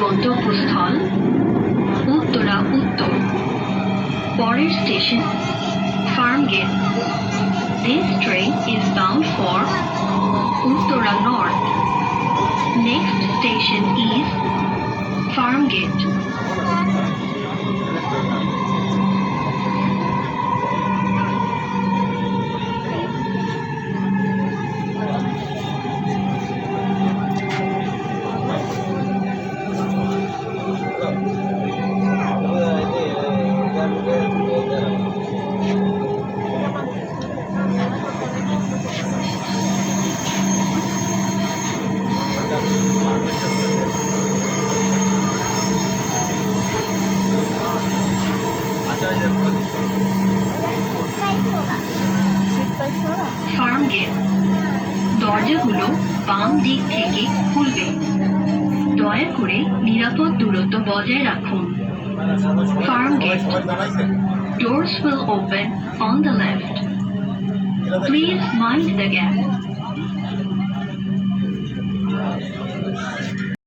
গন্তব্যস্থল উত্তরা উত্তর। পরের station Farmgate. This train is bound for Uttara North. Next station is Farmgate. Farmgate. দরজাগুলো বাম দিক থেকে খুলবে। দয়া করে নিরাপদ দূরত্ব বজায় রাখুন। Farmgate. Doors will open on the left. Please mind the gap.